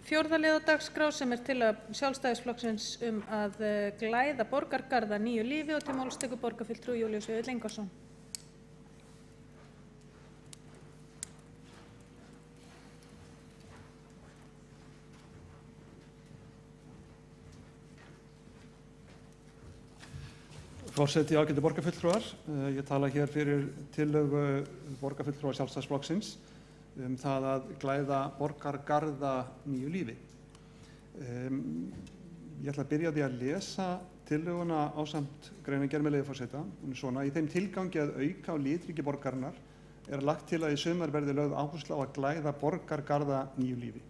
Fjórða lið á dagskrá sem tillaga Sjálfstæðisflokksins að glæða borgargarða nýju lífi og til máls tekur borgarfulltrúi Júlíus Vífill Ingvarsson. Forseti, ágætu borgarfulltrúar, ég tala hér fyrir tillögu borgarfulltrúa Sjálfstæðisflokksins það að glæða borgargarða nýju lífi. Ég ætla að byrja á því að lesa tillöguna ásamt greinargerð með leyfi forseta. Svona, í þeim tilgangi að auka á litríki borgarinnar lagt til að í sumar verði lögð áhersla á að glæða borgargarða nýju lífi.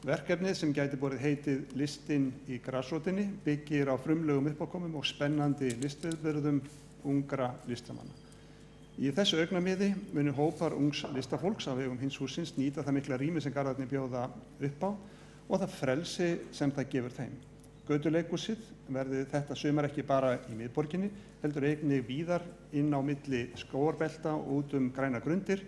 Verkefnið sem gæti borið heitið Listinn í grasrótinni byggir á frumlegum uppákomum og spennandi listviðburðum ungra listamanna. Í þessu augnamiði munu hópar ungs listafólks á vegum hins hússins nýta það mikla rými sem garðarnir bjóða upp á og það frelsi sem það gefur þeim. Götuleikhúsið verði þetta sumar ekki bara í miðborginni, heldur einnig víðar inn á milli skógarbelta og út græna grundir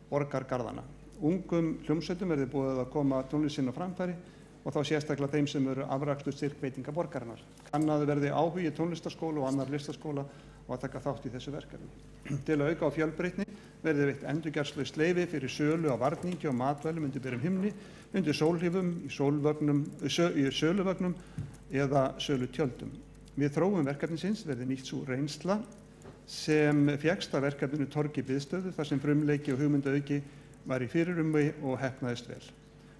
borgargarðana. Ungum hljómsveitum verði boðið að koma tónlist sinni á framfæri og þá sérstaklega þeim sem eru afrakstur styrkveitinga borgarinnar. Kannaður verði áhugi tónlistarskóla og annar listaskóla og að taka þátt í þessu verkefni. Til að auka á fjölbreytni verði veitt endurgjaldslaust leyfi fyrir sölu á varningi og matvælum undir berum himni, undir sólhlífum, í söluvögnum eða sölutjöldum. Við þróun verkefnisins verði nýtt sú reynsla sem fékkst að verkefninu Torg í biðstöðu þar sem frumleiki og hugmyndaauki var í fyrirrúmi og heppnaðist vel.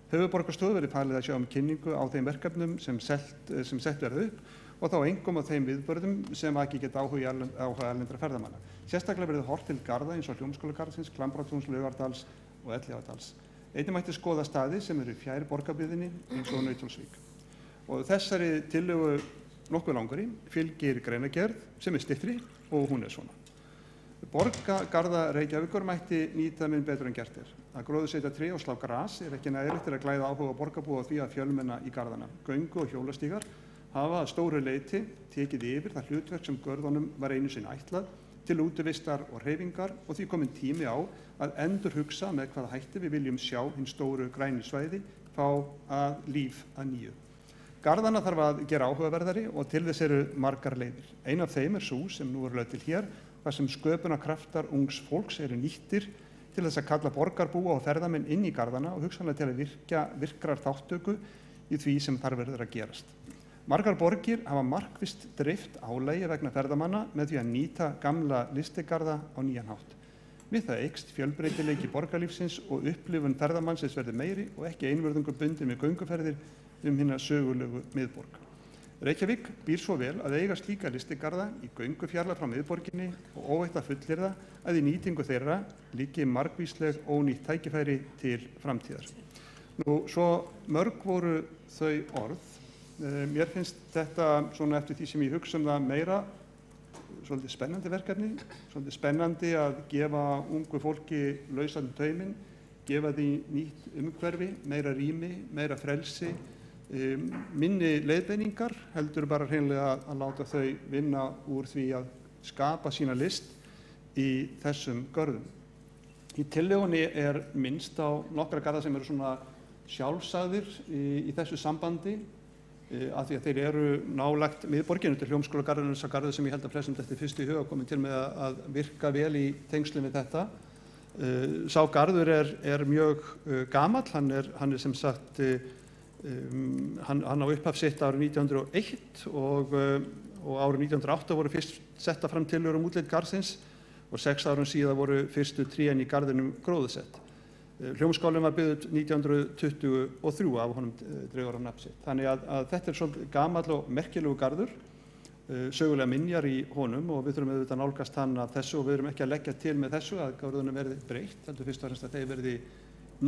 Höfuðborgarstofu verði falið að sjá kynningu á þeim verkefnum sem sett verði upp og þá einkum á þeim viðburðum sem ekki geta áhuga erlendra ferðamanna. Sérstaklega verði horft til garða eins og Hljómskálagarðsins, Klambratúns, Laugardals og Elliðaárdals. Einnig mætti skoða staði sem eru fjær borgarbyggðinni eins og Nauthólsvík. Og þessari tillögu nokkuð langri fylgir greinargerð sem styttri og hún svona. Borgargarða Reykjavíkur mætti nýta mun betur en gert Að gróðursetja tré og slá gras ekki nægilegt til að glæða áhuga borgarbúa á því að fjölmenna í garðana. Göngu og hjólastígar hafa að stóru leyti tekið yfir það hlutverk sem görðunum var einu sinni ætlað til útivistar og hreyfingar og því kominn tími á að endurhugsa með hvaða hætti við viljum sjá hin stóru grænu svæði fá að líf að nýju. Garðana þarf að gera áhugaverðari og til þess eru margar leiðir. Ein af þeim sú sem nú lögð til hér, þar sem sköpunarkraftar ungs fólks eru nýttir til þess að kalla borgarbúa og ferðamenn inn í garðana og hugsanlega til að virkrar þáttöku í því sem þar verður að gerast. Margar borgir hafa markvisst dreift álagi vegna ferðamanna með því að nýta gamla listigarða á nýjan hátt. Við það eykst fjölbreytileiki borgarlífsins og upplifun ferðamannsins verður meiri og ekki einvörðungu bundin með gönguferðir hina sögulegu miðborg. Reykjavík býr svo vel að eiga slíka listigarða í göngufjarlægð frá miðborginni og óhætt að fullyrða að í nýtingu þeirra liggi margvísleg ónýtt tækifæri til framtíðar. Svo mörg voru þau orð. Mér finnst þetta svona eftir því sem ég hugsa það meira svolítið spennandi verkefni, svolítið spennandi að gefa ungu fólki lausan tauminn, gefa því nýtt umhverfi, meira rými, meira frelsi, minni leiðbeiningar, heldur bara hreinlega að láta þau vinna úr því að skapa sína list í þessum görðum. Í tillögunni minnst á nokkra garða sem eru svona sjálfsagðir í þessu sambandi af því að þeir eru nálægt miðborginu til Hljómskálagarðurinn, þessa garður sem ég held að flestum þetta fyrst í huga komin til með að virka vel í tengslum við þetta. Sá garður mjög gamall, hann er sem sagt hann á upphaf sitt árið 1901 og árið 1908 voru fyrst setta fram tillögur útlit garðsins og 6 árum síðar voru fyrstu trén í garðinum gróðursett. Hljómskálinn var byggður 1923 af honum dregur á nafn sitt. Þannig að þetta svolítið gamall og merkilegu garður, sögulega minjar í honum og við þurfum auðvitað að nálgast hann af þessu og við erum ekki að leggja til með þessu að garðunum verði breytt, heldur fyrst og fremst að þeir verði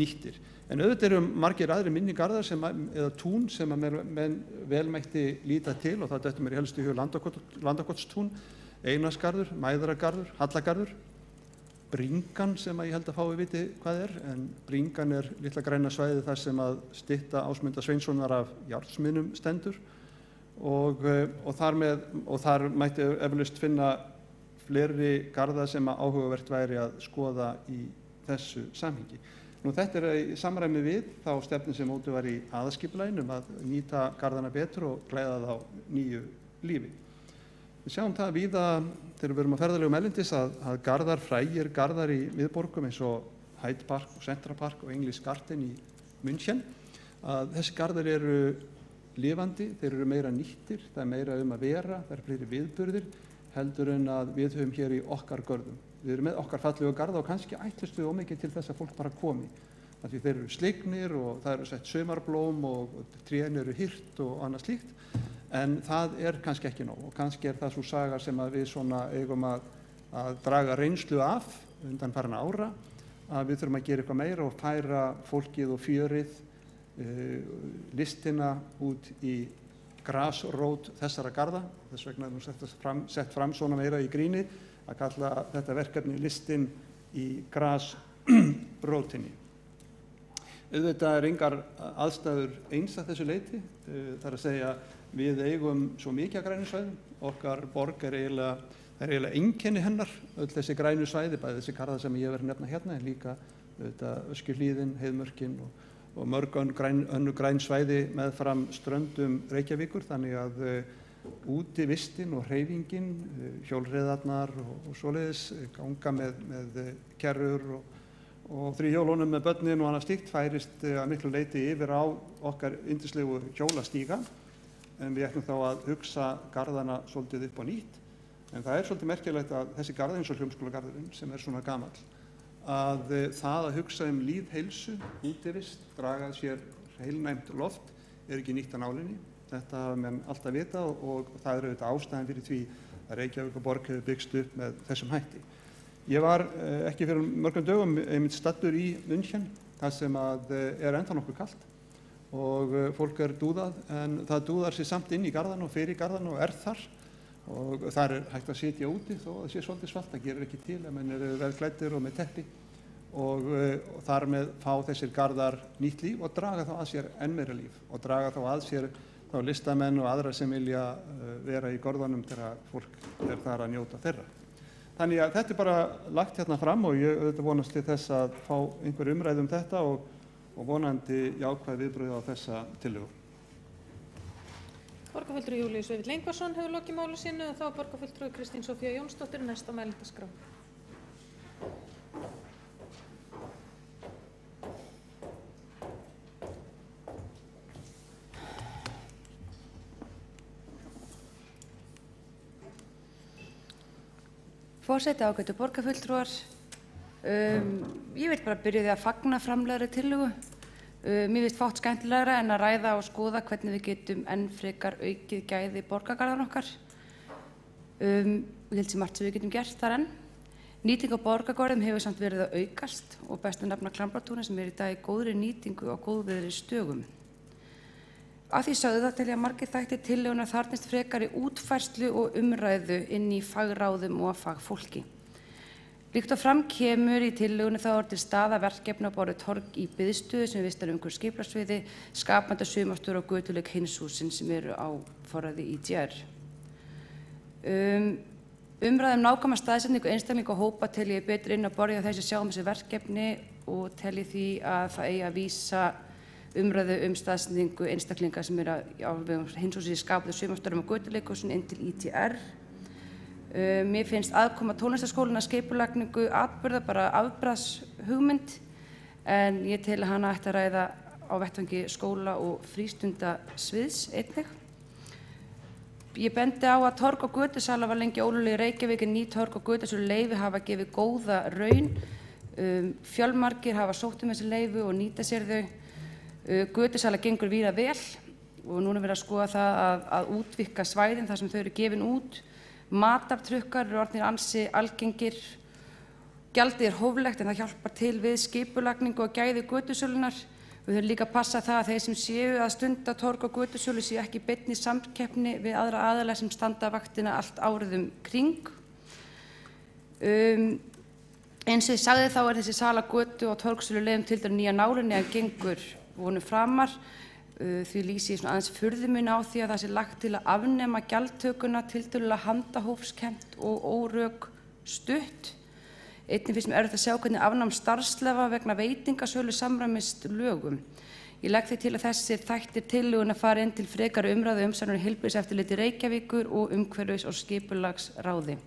nýttir. En auðvitað eru margir aðrir minni garðar eða tún sem að menn vel mætti líta til og það dettur mér í helstu í hug Landakotstún, Einarsgarður, Mæðragarður, Hallagarður, Bringan sem að ég held að fái viti hvað en Bringan litla græna svæði þar sem að stytta Ásmundar Sveinssonar af járnsmiðnum stendur og þar mætti eflaust finna fleiri garða sem að áhugavert væri að skoða í þessu samhengi. Þetta í samræmi við þá stefnu sem mótuð var í aðalskipulaginu að nýta garðana betur og klæða þá nýju lífi. Við sjáum það víða þegar við erum á ferðalögum erlendis að garðar, frægir garðar í miðborgum eins og Hyde Park og Central Park og English Garden í München, að þessi garðar eru lifandi, þeir eru meira nýttir, það meira að vera, það fleiri viðburðir heldur en að við höfum hér í okkar görðum. Við erum með okkar fallegu garða og kannski ætlumst við ómikið til þess að fólk bara komi. Því þeir eru slygnir og það eru sett sumarblóm og trén eru hirt og annað slíkt, en það kannski ekki nóg og kannski það svo saga sem að við svona eigum að draga reynslu af undanfarinna ára, að við þurfum að gera eitthvað meira og færa fólkið og fjörið, listina út í grasrót þessara garða. Þess vegna er sett fram svona meira í gríni að kalla þetta verkefni listin í grasrótinni. Auðvitað engar aðstæður eins að þessu leyti, það að segja við eigum svo mikið af grænu svæðum, okkar borg eiginlega einkenni hennar, öll þessi grænu svæði, bæði þessi garða sem ég verið að nefna hérna, en líka Öskjuhlíðin, Heiðmörkin og mörg önnur græn svæði meðfram ströndum Reykjavíkur, þannig að útivistin og hreyfingin, hjólreiðarnar og svoleiðis, ganga með kerrur og þríhjólunum með börnin og annað slíkt færist að miklu leyti yfir á okkar yndislegu hjólastíga, en við ætlum þá að hugsa garðana svolítið upp á nýtt. En það svolítið merkilegt að þessi garð eins og Hljómskálagarðurinn sem svona gamall, að það að hugsa lýðheilsu, útivist, draga sér heilnæmt loft ekki nýtt að nálinni. Þetta hafa menn alltaf vita og það auðvitað ástæðan fyrir því að Reykjavíkurborg hefur byggst upp með þessum hætti. Ég var ekki fyrir mörgum dögum einmitt staddur í München, þar sem að ennþá nokkuð kalt og fólk dúðað, en það dúðar sig samt inn í garðan og fyrir garðan og þar og þar hægt að sitja úti þó að það sé svolítið svalt, það gerir ekki til að menn eru vel klæddir og með teppi og þar með fá þessir garðar nýtt líf og draga þá að sér enn meira líf og draga þá að sér þá listamenn og aðra sem vilja vera í gorðunum þegar fólk þar að njóta þeirra. Þannig að þetta bara lagt hérna fram og ég auðvitað vonast til þess að fá einhver umræðu þetta og vonandi jákvæð viðbrögð á þessa tillögu. Borgarfulltrúi Júlíus Vífill Ingvarsson hefur lokið máli sínu og þá borgarfulltrúi Kristín Soffía Jónsdóttir næst á mælendaskrá. Forseti, ágætu borgarfulltrúar, ég vil bara byrja því að fagna framlegri tillögu. Mér finnst fátt skemmtilegra en að ræða og skoða hvernig við getum enn frekar aukið gæði borgargarðanna okkar. Ég held sem margt sem við getum gert þar enn. Nýting á borgargörðum hefur samt verið að aukast og best að nefna Klambratúnið sem í dag í góðri nýtingu og góðviðri stögum. Að því sögðu það tel ég að margir þættir tillögunnar þarfnist frekari útfærslu og umræðu inn í fagráðum og fagfólki. Líkt og fram kemur í tillögunni þá til staða verkefni á borð við torg í biðstöðu sem vistar umhverfis skipulagssviði, skapandi sumarstöður og götuleik heimshúsin sem eru á forræði ITR. Umræðum nákvæma staðsetningu einstaklinga og hópa tel ég betur inn á borðið á þessi sjáum þessi verkefni og tel ég því að það eigi að vísa umræðu staðsetningu einstaklinga sem eru á heimshúsi skapandi sumarstöðum og götuleikhúsin inn til ITR. Mér finnst aðkoma tónlistarskólanna skipulagningu atburða bara afbragðshugmynd en ég tel að hana ætti að ræða á vettvangi skóla og frístundasviðs einnig. Ég bendi á að torg og götusala var lengi ólögleg í Reykjavík en ný torg og götusölu leyfi hafa gefið góða raun. Fjölmargir hafa sótt þessi leyfi og nýta sér þau. Götusala gengur víða vel og núna verið að skoða það að útvíkka svæðin þar sem þau eru gefin út. Matartrukkar eru orðnir ansi algengir. Gjaldið er hóflegt en það hjálpar til við skipulagningu og gæði götusölunar. Við þurfum líka að passa það að þeir sem séu að stunda torg og götusölu séu ekki í beinni samkeppni við aðra aðila sem standa vaktina allt árið kring. Eins og ég sagði þá þessi sala götu og torgsölu leyfum til dæmis nýja nálinni að gengur vonum framar. Því lýsi ég aðeins furðu minni á því að það sé lagt til að afnema gjaldtökuna tiltölulega handahófskennt og órök stutt. Einnig finnst mér erfitt að sjá hvernig afnám starfsleyfa vegna veitingasölu samræmist lögum. Ég legg því til að þessir þættir tillögunnar fari inn til frekari umræðu umsagnar Heilbrigðiseftirliti Reykjavíkur og umhverfis- og skipulagsráði.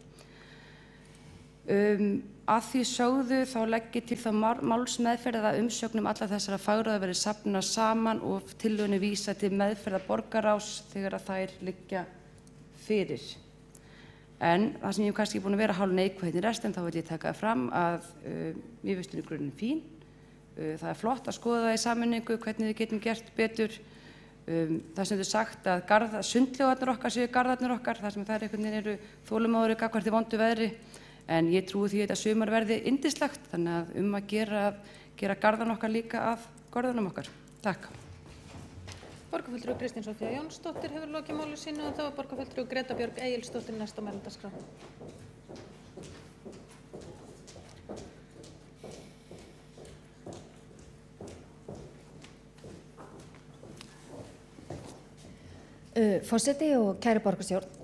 Að því sögðu þá legg ég til þá málsmeðferð að umsögnum alla þessara fagráða verði safnað saman og tillögunni vísa til meðferðar borgarráðs þegar að þær liggja fyrir. En það sem ég hef kannski búin að vera hálf neikvæð í restin, þá vil ég taka það fram að mér finnst í grunninn fín. Það flott að skoða það í sameiningu hvernig við getum gert betur. Það sem þau sagt að sundlaugarnar okkar séu garðarnir okkar, þar sem þær einhvern veginn eru þolinmóðir gagnvart í vondu veðri. En ég trúi því að þetta sumar verði yndislegt, þannig að að gera garðan okkar líka að görðunum okkar. Takk. Borgarfulltrúi Kristín Soffía Jónsdóttir hefur lokið máli sínu og þá er borgarfulltrúi Greta Björg Egilsdóttir næst á mælendaskrá. Forseti og kæri borgarstjórn.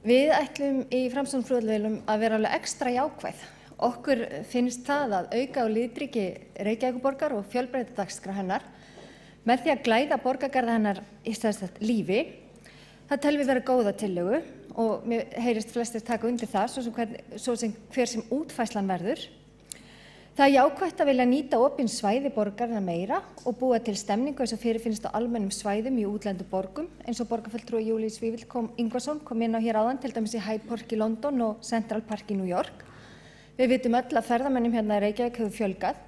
Við ætlum í Framsóknarflugvélum að vera alveg ekstra jákvæð. Okkur finnst það að auka á lífríki Reykjavíkurborgar og fjölbreyta dagskrá hennar með því að glæða borgargarða hennar í stæðstætt lífi. Það teljum við vera góða tillögu og mér heyrist flestir taka undir það, svo sem hver sem útfærslan verður. Það er jákvætt að vilja nýta opin svæði borgarinnar meira og búa til stemningu eins og fyrirfinnst á almennum svæðum í útlendu borgum, eins og borgarfulltrúi Júlíus Vífill Ingvarsson kom inn á hér áðan, til dæmis í Hyde Park í London og Central Park í New York. Við vitum öll að ferðamönnum hérna í Reykjavík hefur fjölgað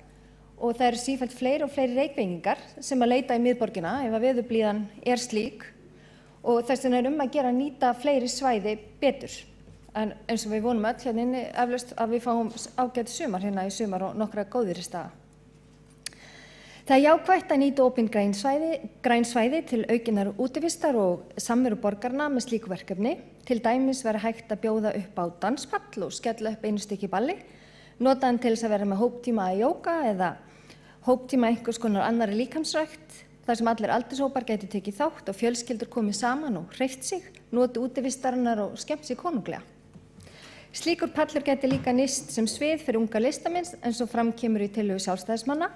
og það eru sífellt fleiri og fleiri Reykvíkingar sem að leita í miðborgina ef að veðurblíðan er slík og þess vegna er að gera að nýta fleiri svæði betur. En eins og við vonum öll hérna inni eflaust að við fáum ágætt sumar hérna í sumar og nokkra góðir staða. Það er jákvætt að nýta opin græn svæði til aukinnar útivistar og samveru borgarna með slíku verkefni. Til dæmis verður hægt að bjóða upp á danspall og skella upp einu stykki balli, nota hann til þess að vera með hóptíma að jóga eða hóptíma einhvers konar annarri líkamsrækt, þar sem allir aldurshópar gætu tekið þátt og fjölskyldur komið saman og hreyft sig, noti útivistarinnar og skemmt sig konunglega. Slíkur pallur gæti líka nýst sem svið fyrir unga listamenn eins og fram kemur í tillögu sjálfstæðismanna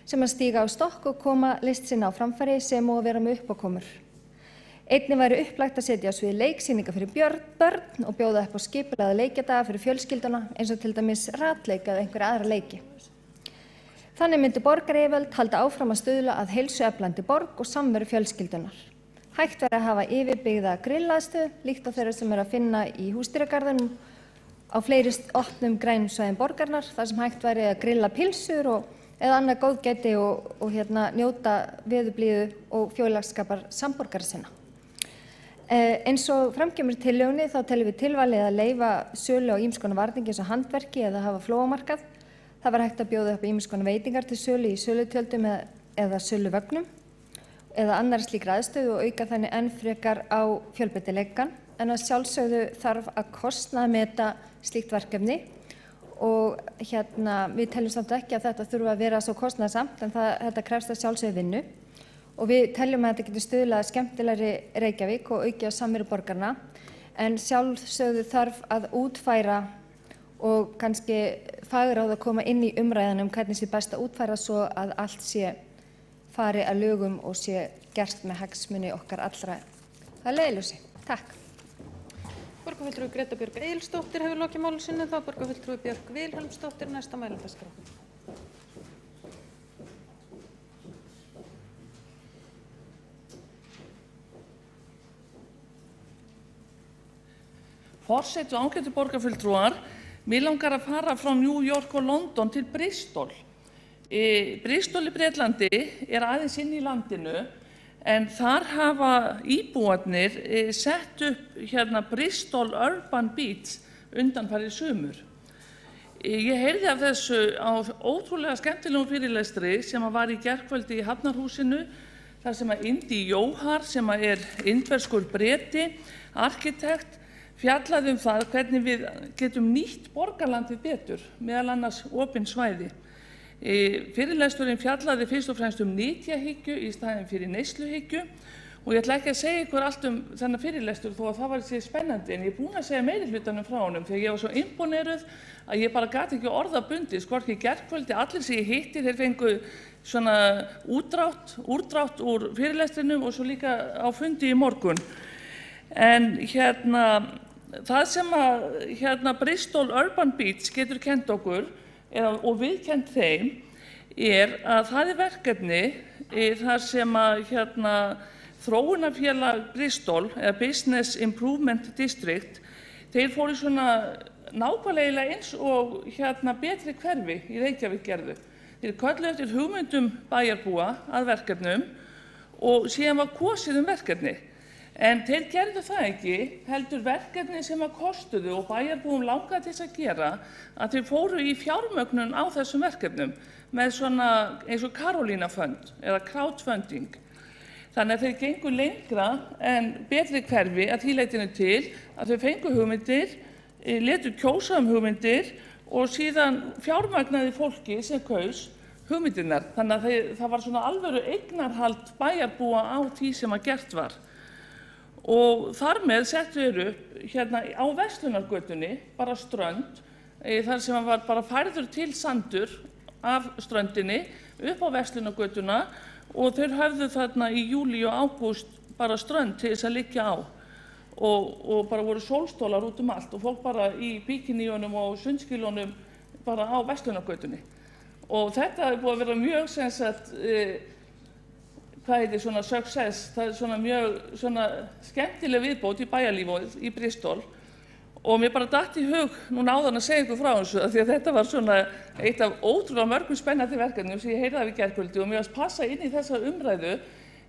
sem að stíga á stokk og koma list sinna á framfæri sem og að vera með uppákomur. Einnig væri upplagt að setja á svið leiksýningar fyrir börn og bjóða upp á skipulagða leikjadaga fyrir fjölskylduna eins og til dæmis ratleik eða einhverja aðra leiki. Þannig myndi borgaryfirvöld halda áfram að stuðla að heilsueflandi borg og samveru fjölskyldunar. Hægt verður að hafa yfirbyggða grillaðstöð líkt á þeirra sem er að finna í húsdýragarðinum á fleiri opnum grænum svæðum borgarinnar þar sem hægt væri að grilla pylsur eða annað góðgæti og njóta veðurblíðu og félagsskapar samborgara sinna. Eins og fram kemur í tillögunni þá teljum við tilvalið að leyfa sölu á ýmiss konar varningi eins og handverki eða hafa flóamarkað. Það var hægt að bjóða upp ýmiss konar veitingar til sölu í sölutjöldum eða söluvögnum eða annarri slíkri aðstöðu og auka þannig enn frekar á fjölbreytileikann, en að sjálfsögðu þarf að kostnaðarmeta slíkt verkefni og við teljum samt ekki að þetta þurfa að vera svo kostnaðarsamt en þetta krefst að sjálfsögðu vinnu og við teljum að þetta getur stuðlað skemmtilegri Reykjavík og aukið á samveru borgarna, en sjálfsögðu þarf að útfæra og kannski fagráð að koma inn í umræðan hvernig sé best að útfæra svo að allt sé fari að lögum og sé gert með hagsmuni okkar allra að leiðarljósi. Takk. Borgarfulltrúi Greta Björg Egilsdóttir hefur lokið máli sínu, þá borgarfulltrúi Björk Vilhelmsdóttir næst á mælendaskrá. Forseti og ágætu borgarfulltrúar, mig langar að fara frá New York og London til Bristol. Bristol í Bretlandi er aðeins inn í landinu, en þar hafa íbúarnir sett upp Bristol Urban Beach undanfarið sumur. Ég heyrði af þessu á ótrúlega skemmtilegum fyrirlestri sem var í gærkvöldi í Hafnarhúsinu, þar sem að Indy Johar, sem er indverskur Breti, arkitekt, fjallaði það hvernig við getum nýtt borgarlandið betur, meðal annars opin svæði. Fyrirlesturinn fjallaði fyrst og fremst nytjahyggju í staðinn fyrir neysluhyggju Og ég ætla ekki að segja ykkur allt þennan fyrirlestur þó að það var sér spennandi, en ég er búin að segja meiri hlutanum frá honum því að ég var svo imponeruð að ég bara gat ekki orða bundið, hvorki í gærkvöldi, allir sem ég hitti, þeir fengu svona úrdrátt úr fyrirlestrinum og svo líka á fundi í morgun. En það sem að Bristol Urban Beats getur kennt okkur og við kennt þeim að það verkefni þar sem að þróunarfélag Bristol eða Business Improvement District, þeir fóru svona nákvæmlega eins og betri hverfi í Reykjavík gerðu. Þeir kölluðu eftir hugmyndum bæjarbúa að verkefnum og síðan var kosið verkefni. En þeir gerðu það ekki, heldur verkefni sem að kostuðu og bæjarbúum langaði til þess að gera að þeir fóru í fjármögnun á þessum verkefnum með svona eins og Carolina Fund eða crowdfunding. Þannig að þeir gengu lengra en betri hverfi að því leytinu til að þau fengu hugmyndir, létu kjósa hugmyndir og síðan fjármagnaði fólki sem kaus hugmyndirnar. Þannig að það var svona alvöru eignarhald bæjarbúa á því sem að gert var. Og þar með settu þeir upp á Verslunargötunni bara strönd, þar sem var bara færður til sandur af ströndinni upp á Verslunargötuna og þeir höfðu þarna í júlí og ágúst bara strönd til þess að liggja á og bara voru sólstólar út allt og fólk bara í bíkiníunum og sundskýlunum bara á Verslunargötunni. Og þetta er búið að vera mjög svona success, það svona mjög svona skemmtileg viðbót í bæjarlífi í Bristol. Og mér bara datt í hug núna áðan að segja ykkur frá þessu því að þetta var svona eitt af ótrúlega mörgum spennandi verkefnum sem ég heyrði af í gærkvöldi og mér varst passa inn í þessa umræðu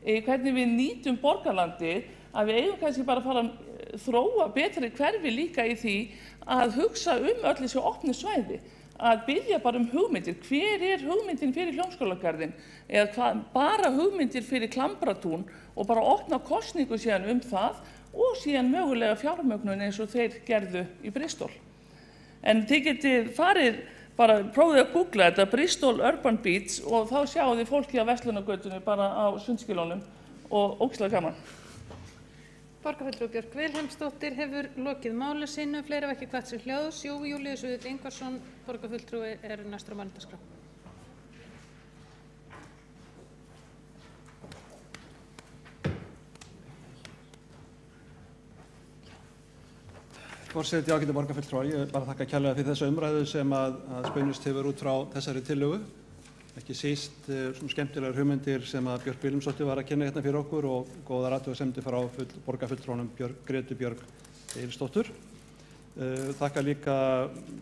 hvernig við nýtum borgarlandið, að við eigum kannski bara að fara að þróa betri hverfi líka í því að hugsa öll þessi opnu svæði, að byrja bara hugmyndir. Hver hugmyndin fyrir Hljómskálagarðinn eða bara hugmyndir fyrir Klambratún og bara opna kosningu síðan það og síðan mögulega fjármögnun eins og þeir gerðu í Bristol. En þið getið farið, bara prófið að googla þetta, Bristol Urban Beats og þá sjáu þið fólki á Verslunargötunni bara á sundskýlunum og ógeðslega gaman. Borgarfulltrúi Björk Vilhelmsdóttir hefur lokið máli sínu, fleiri hafa ekki kvatt sér hljóðs. Júlíus Vífill Ingvarsson, borgarfulltrúi, næstur á mælendaskrá. Forseti, ágætu borgarfulltrúar, ég bara þakka kærlega fyrir þessa umræðu sem að spunnist hefur út frá þessari tillögu. Ekki síst svona skemmtilegar hugmyndir sem að Björk Vilhelmsdóttir var að kynna hérna fyrir okkur og góðar athugasemdir frá borgarfulltrúanum Grétu Björg Egilsdóttur. Þakka líka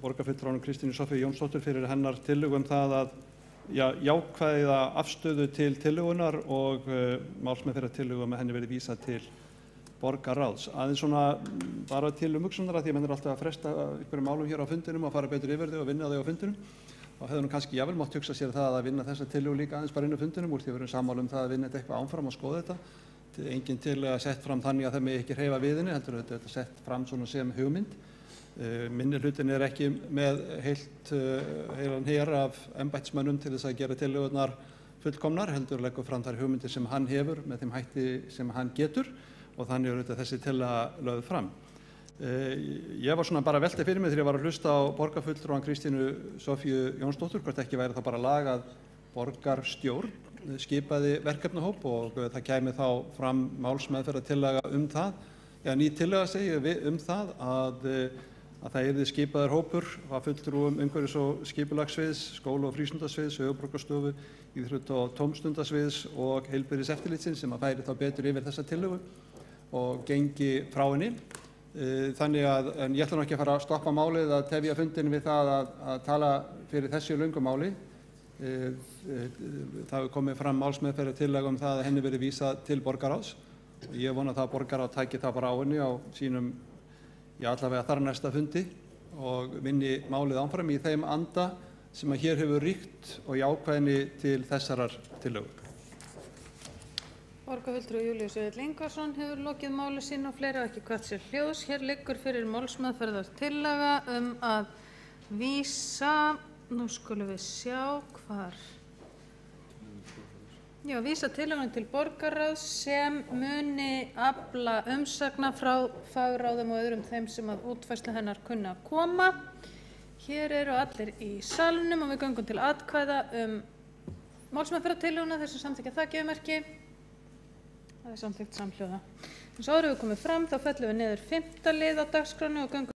borgarfulltrúanum Kristínu Soffíu Jónsdóttur fyrir hennar tillögu það að jákvæða afstöðu til tillögunar og málsmeðferðartillögu að henni verði vísað til borgarráðs. Aðeins svona bara til umhugsunar að því að menn alltaf að fresta einhverjum málum hér á fundinum og fara betur yfir þau og vinna þau á fundinum. Og hefðu nú kannski jafnvel mátt hugsa sér það að vinna þessa tillögu líka aðeins bara inn á fundinum úr því að við erum sammála það að vinna þetta eitthvað áfram og skoða þetta. Engin tillaga sett fram þannig að það megi ekki hreyfa við henni, heldur þetta sett fram svona sem hugmynd. Minnihlutin ekki með heilan her af embættismönnum til þess að gera tillögurnar fullkomnar, heldur leggur fram þær hugmyndir sem hann hefur með þeim hætti sem hann getur og þannig auðvitað þessi tillaga lögð fram. Ég var svona bara að velta fyrir mig þegar ég var að hlusta á borgarfulltrúan Kristínu Soffíu Jónsdóttur, hvort ekki væri það bara lagað borgarstjórn, skipaði verkefnahóp og það kæmi þá fram málsmeðferðartillaga það, ný tillaga segi það að það yrði skipaður hópur af fulltrúum umhverfis- og skipulagssviðs, skóla- og frístundasviðs, höfuðborgarstofu, íþrótta- og tómstundasviðs og heilbrigðiseftirlitsins sem að færi þá betur yfir þessa tillögu og gengi frá henni. Þannig en ég ætla nú ekki að fara að stoppa málið að tefja fundin við það að tala fyrir þessu löngu máli. Það hefur komið fram málsmeðferðartillaga það að henni verði vísað til borgarráðs og ég vona það að borgarráð tæki það bara á henni á sínum, allavega þar næsta fundi og vinni málið áfram í þeim anda sem að hér hefur ríkt og jákvæðni til þessarar tillögu. Borgarfulltrúi Júlíus Vífill Ingvarsson hefur lokið máli sínu og fleiri hafa ekki kvatt sér hljóðs. Hér liggur fyrir málsmeðferðartillaga að vísa, nú skulum við sjá hvar. Já, vísa tillögunum til borgarráðs sem muni afla umsagna frá fagráðum og öðrum þeim sem að útfærslu hennar kunna að koma. Hér eru allir í salnum og við göngum til atkvæða málsmeðferðartillöguna, þessu samþykkja það gefmerki. Það er samþykkt samhljóða. Eins og áður hefur komið fram þá fellum við niður 5. lið á dagskránni og göngum